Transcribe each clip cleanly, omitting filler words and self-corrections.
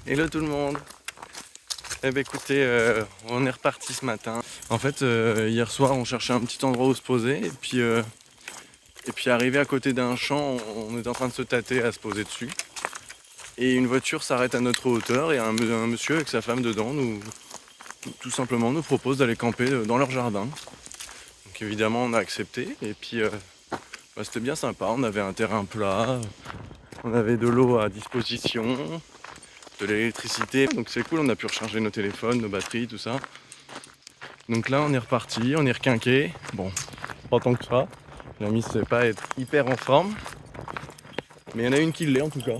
Hello tout le monde. Eh ben écoutez, on est reparti ce matin. En fait, hier soir, on cherchait un petit endroit où se poser et puis arrivé à côté d'un champ, on est en train de se tâter à se poser dessus. Et une voiture s'arrête à notre hauteur et un monsieur avec sa femme dedans tout simplement nous propose d'aller camper dans leur jardin. Donc évidemment, on a accepté et puis c'était bien sympa. On avait un terrain plat, on avait de l'eau à disposition, de l'électricité, donc c'est cool, on a pu recharger nos téléphones, nos batteries, tout ça. Donc là on est reparti, on est requinqué. Bon, pas tant que ça. La mise ne pas être hyper en forme. Mais il y en a une qui l'est en tout cas.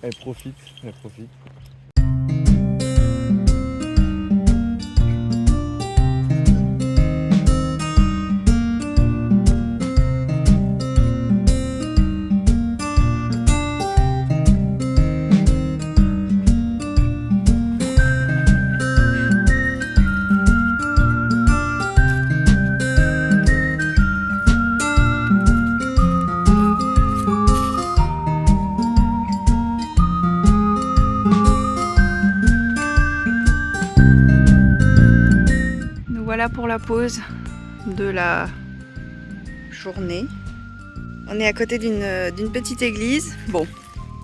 Elle profite, elle profite. Voilà pour la pause de la journée. On est à côté d'une petite église, bon,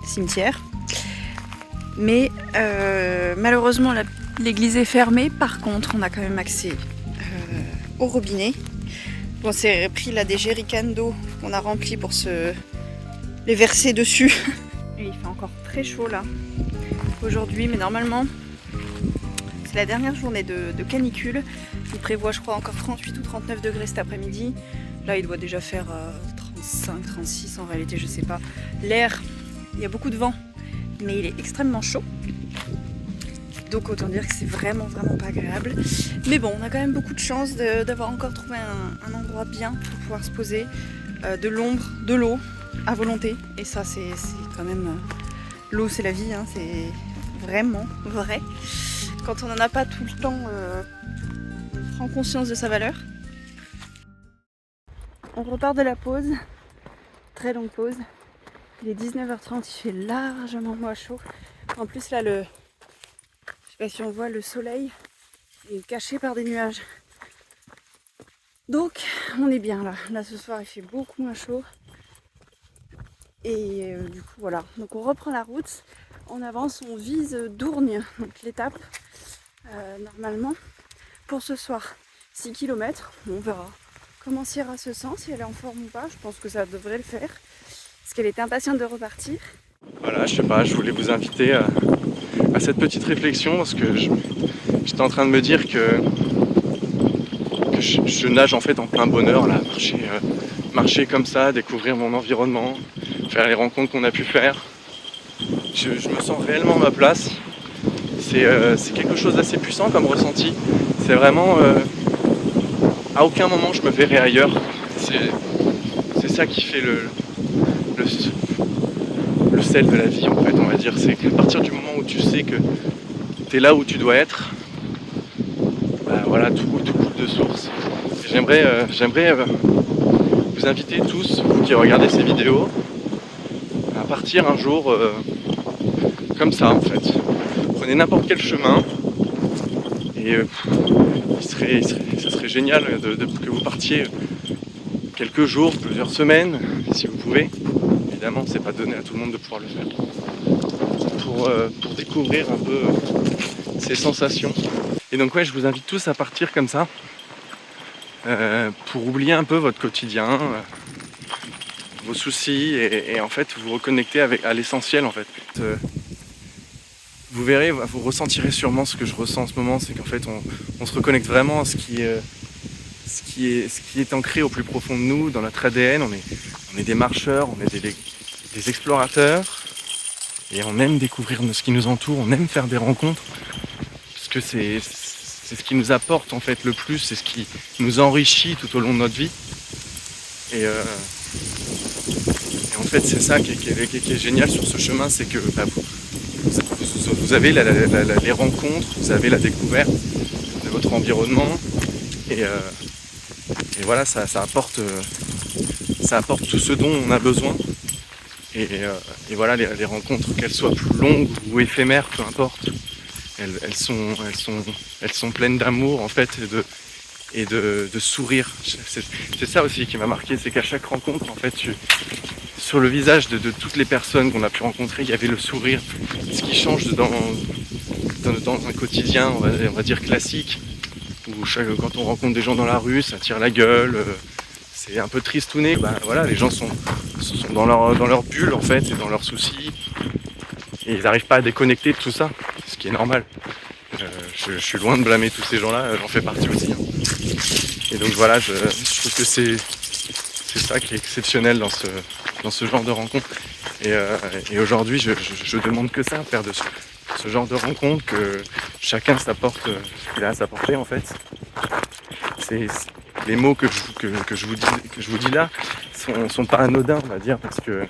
cimetière. Mais malheureusement l'église est fermée, par contre on a quand même accès au robinet. On s'est pris là des jerrycans d'eau qu'on a remplis pour les verser dessus. Et il fait encore très chaud là aujourd'hui, mais normalement c'est la dernière journée de canicule. Il prévoit je crois encore 38 ou 39 degrés cet après-midi. Là il doit déjà faire 35, 36 en réalité, je sais pas. L'air, il y a beaucoup de vent, mais il est extrêmement chaud. Donc autant dire que c'est vraiment pas agréable. Mais bon, on a quand même beaucoup de chance d'avoir encore trouvé un endroit bien pour pouvoir se poser. De l'ombre, de l'eau à volonté. Et ça c'est quand même... l'eau c'est la vie, hein, c'est vraiment vrai. Quand on n'en a pas tout le temps, on prend conscience de sa valeur. On repart de la pause, très longue pause. Il est 19h30, il fait largement moins chaud. En plus là, je sais pas si on voit, le soleil est caché par des nuages. Donc on est bien là. Là ce soir il fait beaucoup moins chaud. Et du coup voilà, donc on reprend la route. On avance, on vise Dourgnes, donc l'étape normalement pour ce soir. 6 km, on verra comment Sierra se sent, si elle est en forme ou pas. Je pense que ça devrait le faire, parce qu'elle était impatiente de repartir. Voilà, je sais pas, je voulais vous inviter à cette petite réflexion parce que j'étais en train de me dire que je nage en fait en plein bonheur là, marcher comme ça, découvrir mon environnement, faire les rencontres qu'on a pu faire. Je me sens réellement à ma place. C'est quelque chose d'assez puissant comme ressenti. C'est vraiment... à aucun moment je me verrai ailleurs. C'est ça qui fait le sel de la vie en fait, on va dire. C'est qu'à partir du moment où tu sais que tu es là où tu dois être, bah voilà, tout coule de source. J'aimerais vous inviter tous, vous qui regardez ces vidéos, à partir un jour comme ça en fait. Prenez n'importe quel chemin et ça serait génial que vous partiez quelques jours, plusieurs semaines, si vous pouvez. Évidemment, c'est pas donné à tout le monde de pouvoir le faire. Pour découvrir un peu ces sensations. Et donc ouais, je vous invite tous à partir comme ça, pour oublier un peu votre quotidien, vos soucis, et en fait vous reconnecter à l'essentiel en fait. Vous verrez, vous ressentirez sûrement ce que je ressens en ce moment, c'est qu'en fait on se reconnecte vraiment à ce qui est ancré au plus profond de nous, dans notre ADN. On est des marcheurs, on est des explorateurs, et on aime découvrir ce qui nous entoure, on aime faire des rencontres, parce que c'est ce qui nous apporte en fait le plus, c'est ce qui nous enrichit tout au long de notre vie. Et en fait c'est ça qui est génial sur ce chemin, c'est que vous avez les rencontres, vous avez la découverte de votre environnement, et voilà, ça apporte tout ce dont on a besoin. Et voilà, les rencontres, qu'elles soient plus longues ou éphémères, peu importe, elles sont pleines d'amour en fait et de sourire. C'est ça aussi qui m'a marqué, c'est qu'à chaque rencontre, en fait, sur le visage de toutes les personnes qu'on a pu rencontrer, il y avait le sourire, ce qui change dans un quotidien, on va dire classique, où quand on rencontre des gens dans la rue, ça tire la gueule, c'est un peu tristouné. Voilà, les gens sont dans leur bulle en fait, et dans leurs soucis, et ils n'arrivent pas à déconnecter de tout ça, ce qui est normal. Je suis loin de blâmer tous ces gens-là, j'en fais partie aussi. Et donc voilà, je trouve que c'est ça qui est exceptionnel dans ce genre de rencontre. Et aujourd'hui, je demande que ça, faire de ce genre de rencontre, que chacun s'apporte ce qu'il a à s'apporter en fait. Les mots que je vous dis là sont pas anodins, on va dire, parce que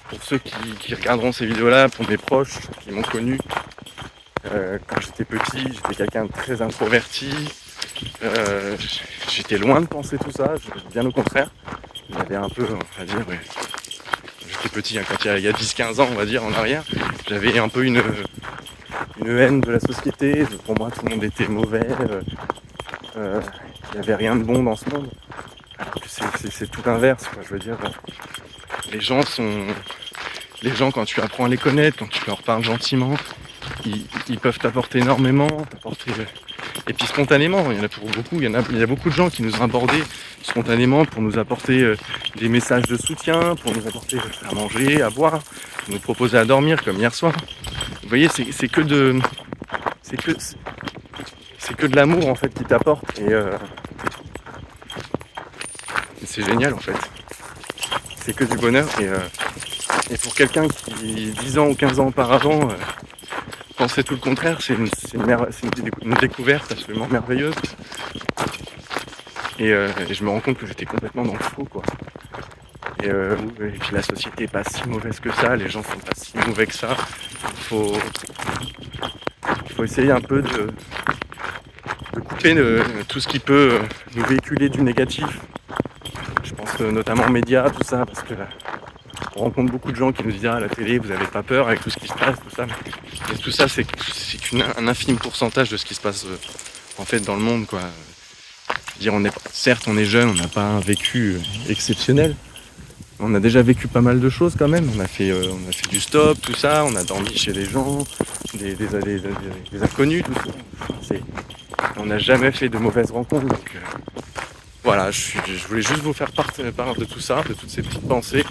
pour ceux qui regarderont ces vidéos-là, pour mes proches qui m'ont connu, quand j'étais petit, j'étais quelqu'un de très introverti. J'étais loin de penser tout ça, bien au contraire. J'avais un peu, on va dire, j'étais petit, quand il y a 10-15 ans, on va dire, en arrière, j'avais un peu une haine de la société. Pour moi, tout le monde était mauvais. Il n'y avait rien de bon dans ce monde. Alors que c'est tout l'inverse, quoi. Je veux dire, les gens, quand tu apprends à les connaître, quand tu leur parles gentiment, ils peuvent t'apporter énormément, et puis spontanément, il y en a pour beaucoup, il y a beaucoup de gens qui nous ont abordés spontanément pour nous apporter des messages de soutien, pour nous apporter à manger, à boire, pour nous proposer à dormir comme hier soir. Vous voyez, c'est que de l'amour en fait qui t'apporte, et c'est génial en fait. C'est que du bonheur, et pour quelqu'un qui 10 ans ou 15 ans auparavant pensait tout le contraire, c'est une découverte absolument merveilleuse. Et je me rends compte que j'étais complètement dans le faux, quoi. Et puis la société est pas si mauvaise que ça, les gens sont pas si mauvais que ça. Il faut essayer un peu de couper tout ce qui peut nous véhiculer du négatif. Je pense notamment aux médias, tout ça, parce que on rencontre beaucoup de gens qui nous disent à la télé, vous n'avez pas peur avec tout ce qui se passe, tout ça. Mais tout ça, c'est qu'un infime pourcentage de ce qui se passe en fait dans le monde, quoi. Je veux dire, certes, on est jeune, on n'a pas un vécu exceptionnel. On a déjà vécu pas mal de choses quand même. On a fait du stop, tout ça. On a dormi chez des gens, des inconnus, tout ça. On n'a jamais fait de mauvaises rencontres. Donc voilà, je voulais juste vous faire part de tout ça, de toutes ces petites pensées.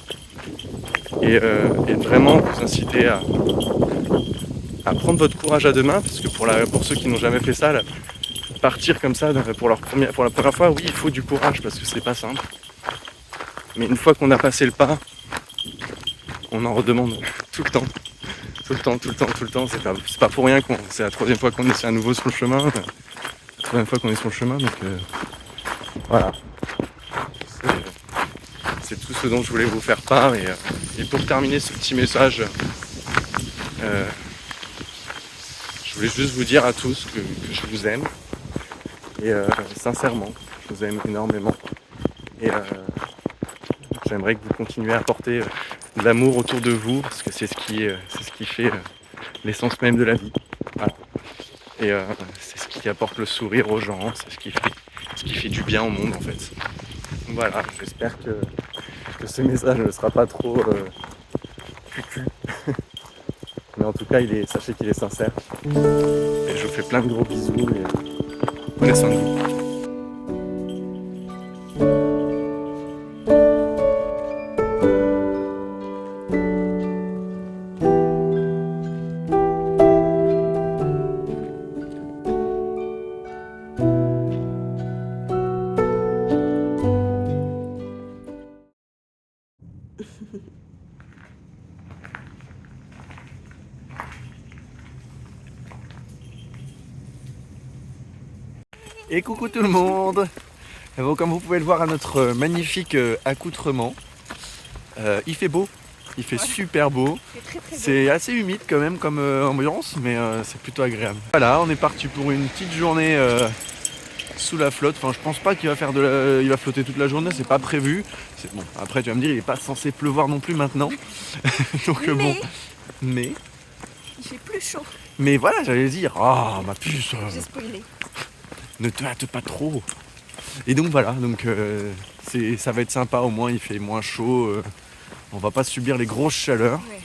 Et vraiment vous inciter à prendre votre courage à deux mains, parce que pour ceux qui n'ont jamais fait ça, partir comme ça pour la première fois, oui, il faut du courage parce que c'est pas simple. Mais une fois qu'on a passé le pas, on en redemande tout le temps. Tout le temps. C'est pas pour rien c'est la troisième fois qu'on est à nouveau sur le chemin. La troisième fois qu'on est sur le chemin, donc voilà. C'est tout ce dont je voulais vous faire part. Et pour terminer ce petit message, je voulais juste vous dire à tous que je vous aime. Et sincèrement, je vous aime énormément. Et j'aimerais que vous continuiez à apporter de l'amour autour de vous, parce que c'est ce qui fait l'essence même de la vie. Voilà. Et c'est ce qui apporte le sourire aux gens, c'est ce qui fait du bien au monde en fait. Voilà, j'espère que ce message ne sera pas trop cucu. Mais en tout cas, sachez qu'il est sincère. Et je vous fais plein de gros bisous et prenez soin de vous. Et coucou tout le monde. Bon, comme vous pouvez le voir à notre magnifique accoutrement, il fait beau, il fait super beau. C'est assez humide quand même comme ambiance, mais c'est plutôt agréable. Voilà, on est parti pour une petite journée sous la flotte. Enfin, je pense pas qu'il va faire il va flotter toute la journée, c'est pas prévu. Bon, après tu vas me dire, il est pas censé pleuvoir non plus maintenant. Donc bon. Mais. Il fait plus chaud. Mais voilà, j'allais dire, ah ma puce. J'ai spoilé. Ne te hâte pas trop. Et donc voilà, donc ça va être sympa, au moins il fait moins chaud. On va pas subir les grosses chaleurs. Ouais.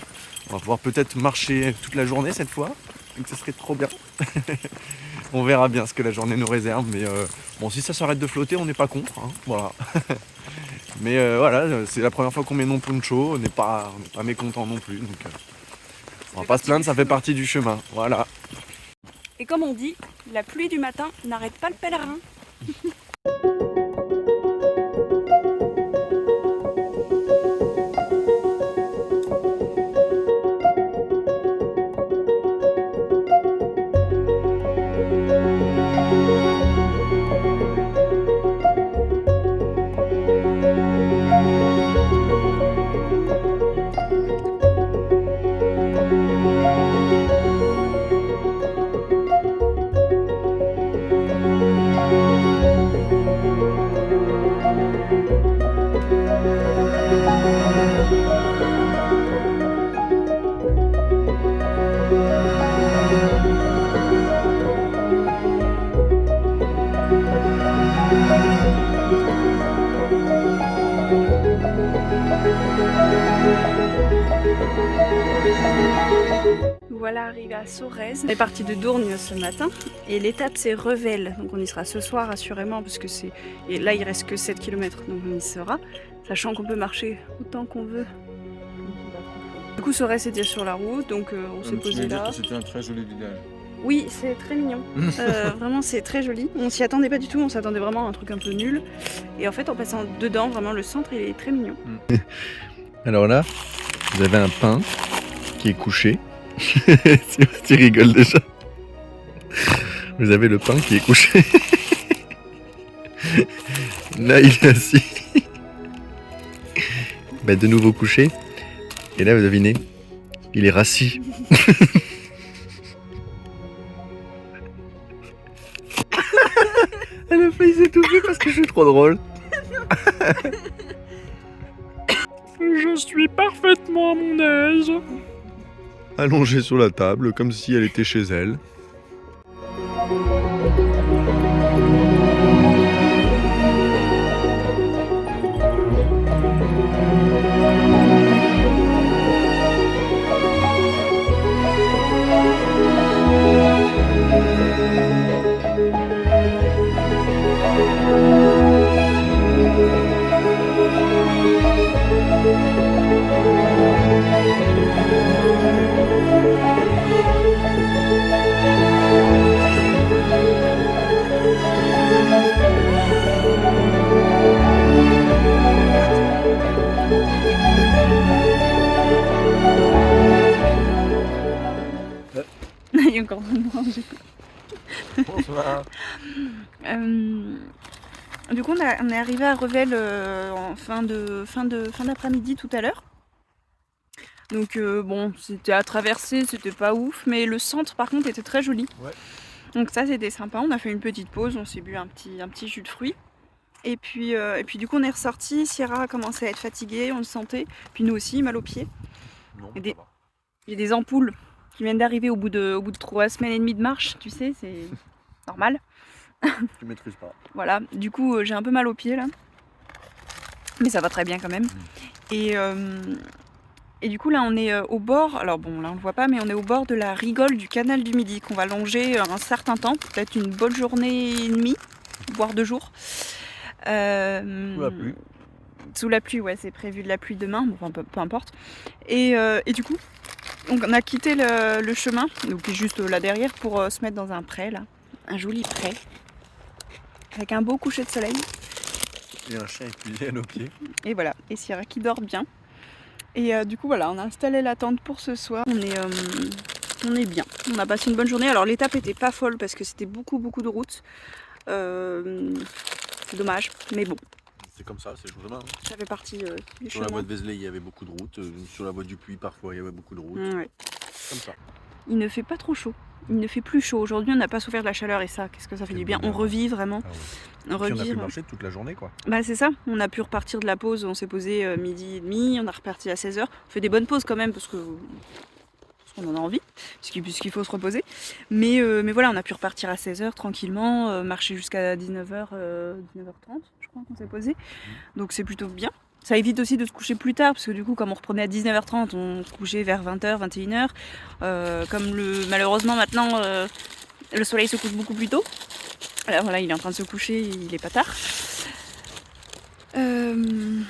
On va pouvoir peut-être marcher toute la journée cette fois. Donc ça serait trop bien. On verra bien ce que la journée nous réserve. Mais bon, si ça s'arrête de flotter, on n'est pas contre. Hein, voilà. Mais voilà, c'est la première fois qu'on met non poncho. On n'est pas mécontent non plus. Donc on va pas se plaindre, ça fait partie du chemin. Voilà. Et comme on dit, la pluie du matin n'arrête pas le pèlerin. Voilà, arrivé à Sorèze. On est parti de Dourgne ce matin et l'étape c'est Revel. Donc on y sera ce soir assurément parce que c'est. Et là il reste que 7 km donc on y sera. Sachant qu'on peut marcher autant qu'on veut. Du coup Sorèze était sur la route donc on s'est posé là. C'était un très joli village. Oui, c'est très mignon. Vraiment, c'est très joli. On s'y attendait pas du tout, on s'attendait vraiment à un truc un peu nul. Et en fait, en passant dedans, vraiment, le centre, il est très mignon. Alors là, vous avez un pain qui est couché. Tu rigoles déjà. Vous avez le pain qui est couché. Là, il est assis. Bah, de nouveau couché. Et là, vous devinez, il est rassis. Elle a failli s'étouffer parce que je suis trop drôle. Je suis parfaitement à mon aise. Allongée sur la table, comme si elle était chez elle. Il y a encore de manger. Bonsoir. Du coup, on est arrivé à Revel en fin d'après-midi tout à l'heure. Donc bon, c'était à traverser, c'était pas ouf, mais le centre par contre était très joli. Ouais. Donc ça c'était sympa, on a fait une petite pause, on s'est bu un petit jus de fruits. Et puis du coup on est ressorti, Sierra a commencé à être fatiguée, on le sentait, puis nous aussi, mal aux pieds. Non, Il y a des ampoules qui viennent d'arriver au bout de 3 semaines et demie de marche, tu sais, c'est normal. tu maîtrises pas. Voilà, du coup j'ai un peu mal aux pieds là. Mais ça va très bien quand même. Et du coup là on est au bord, alors bon là on le voit pas, mais on est au bord de la rigole du canal du Midi qu'on va longer un certain temps, peut-être une bonne journée et demie, voire 2 jours. Sous la pluie. Sous la pluie, ouais, c'est prévu de la pluie demain, bon, enfin, peu importe. Et du coup, on a quitté le chemin, donc qui est juste là derrière, pour se mettre dans un pré, là. Un joli pré. Avec un beau coucher de soleil. Et un chien épuisé à nos pieds. Et voilà, et Sierra qui dort bien. Et du coup, voilà, on a installé la tente pour ce soir. On est bien. On a passé une bonne journée. Alors, l'étape était pas folle parce que c'était beaucoup de route. C'est dommage, mais bon. C'est comme ça, c'est le chemin. Hein. Ça fait partie du sur chemin. La voie de Vézelay, il y avait beaucoup de routes. Sur la voie du Puy, parfois, il y avait beaucoup de routes. Ouais. Comme ça. il ne fait pas trop chaud. Il ne fait plus chaud. Aujourd'hui, on n'a pas souffert de la chaleur et ça, qu'est-ce que ça fait du bien. On revit vraiment. Ah ouais. On Puis on a revit. pu marcher toute la journée quoi. Bah c'est ça, on a pu repartir de la pause, on s'est posé midi et demi, on a reparti à 16h. On fait des bonnes pauses quand même parce qu'on en a envie, puisqu'il faut se reposer. Mais voilà, on a pu repartir à 16h tranquillement, marcher jusqu'à 19h, 19h30, je crois qu'on s'est posé. Donc c'est plutôt bien. Ça évite aussi de se coucher plus tard, parce que du coup, comme on reprenait à 19h30, on se couchait vers 20h, 21h. Comme malheureusement maintenant, le soleil se couche beaucoup plus tôt. Alors voilà, il est en train de se coucher, il est pas tard.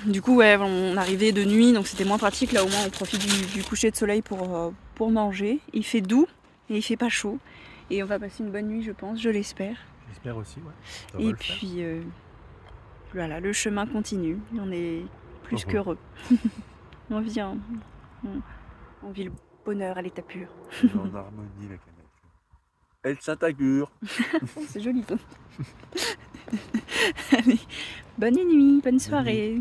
Du coup, ouais, on arrivait de nuit, donc c'était moins pratique. Là, au moins, on profite du coucher de soleil pour manger. Il fait doux et il fait pas chaud. Et on va passer une bonne nuit, je pense, je l'espère. J'espère aussi, ouais. Et puis, voilà, le chemin continue. On est plus qu'heureux. On vit le bonheur à l'état pur. En harmonie avec la nature. El Saint-Agur. Oh, c'est joli, toi. Allez, bonne nuit, bonne soirée.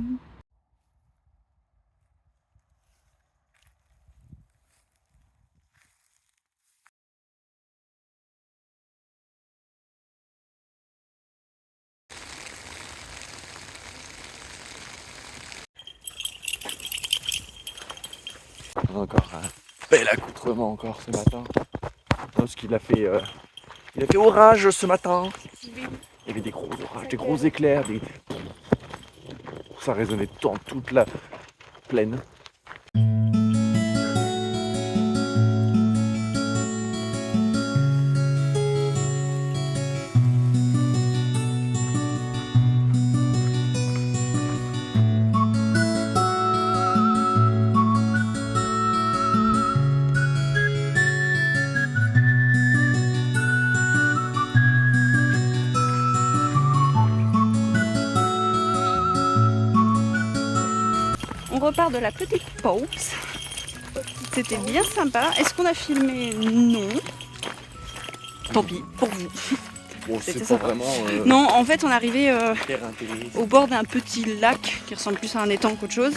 Encore un bel accoutrement encore ce matin. Parce qu'il a fait, orage ce matin. Il y avait des gros orages, des gros éclairs, ça résonnait dans toute la plaine. On repart de la petite pause. C'était bien sympa. Est-ce qu'on a filmé? Non. Tant pis, pour vous. Bon, C'était c'est pas sympa. vraiment Non, en fait, on arrivait hyper intéressant. au bord d'un petit lac qui ressemble plus à un étang qu'autre chose.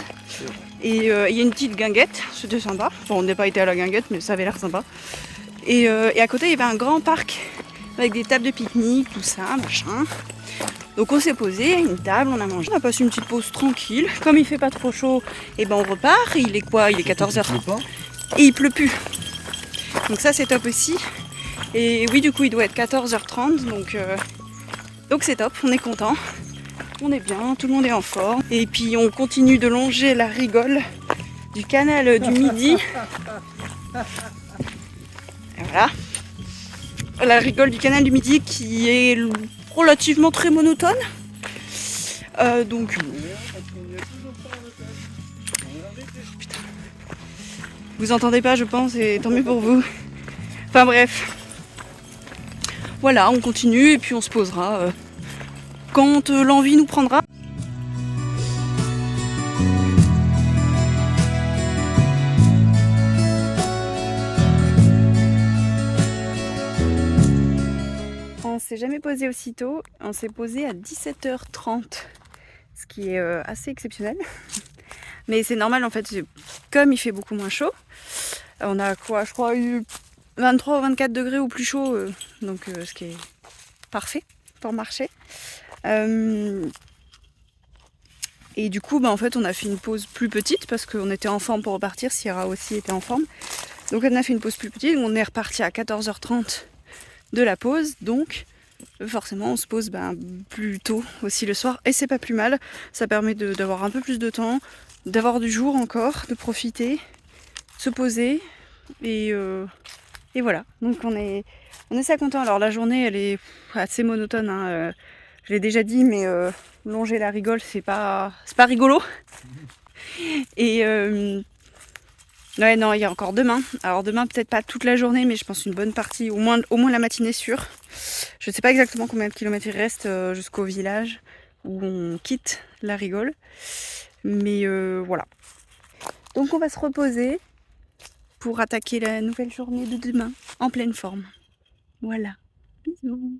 Et il y a une petite guinguette, c'était sympa. Bon, on n'est pas été à la guinguette, mais ça avait l'air sympa. Et à côté, il y avait un grand parc avec des tables de pique-nique, tout ça, machin. Donc on s'est posé à une table, on a mangé, on a passé une petite pause tranquille. Comme il fait pas trop chaud, et ben on repart. Il est quoi? Il est 14h30. Et il pleut plus. Donc ça c'est top aussi. Et oui, du coup il doit être 14h30, donc c'est top, on est content. On est bien, tout le monde est en forme. Et puis on continue de longer la rigole du canal du Midi. Et voilà. La rigole du canal du Midi qui est relativement très monotone. Donc. Putain. Vous entendez pas, je pense, et tant mieux pour vous. Enfin bref. Voilà, on continue et puis on se posera quand l'envie nous prendra. On s'est jamais posé aussitôt, on s'est posé à 17h30, ce qui est assez exceptionnel. Mais c'est normal en fait, comme il fait beaucoup moins chaud, on a quoi, je crois, eu 23 ou 24 degrés ou plus chaud, donc ce qui est parfait pour marcher. Et du coup, en fait, on a fait une pause plus petite parce qu'on était en forme pour repartir, Sierra aussi était en forme. Donc on a fait une pause plus petite, on est reparti à 14h30 de la pause, donc forcément on se pose plus tôt aussi le soir et c'est pas plus mal, ça permet d'avoir un peu plus de temps, d'avoir du jour encore, de profiter, se poser et voilà, donc on est assez content. Alors la journée elle est assez monotone, hein. Je l'ai déjà dit, mais longer la rigole c'est pas rigolo. Et ouais, non, il y a encore demain. Alors demain, peut-être pas toute la journée, mais je pense une bonne partie, au moins la matinée sûre. Je ne sais pas exactement combien de kilomètres il reste jusqu'au village où on quitte la rigole. Mais voilà. Donc on va se reposer pour attaquer la nouvelle journée de demain en pleine forme. Voilà. Bisous.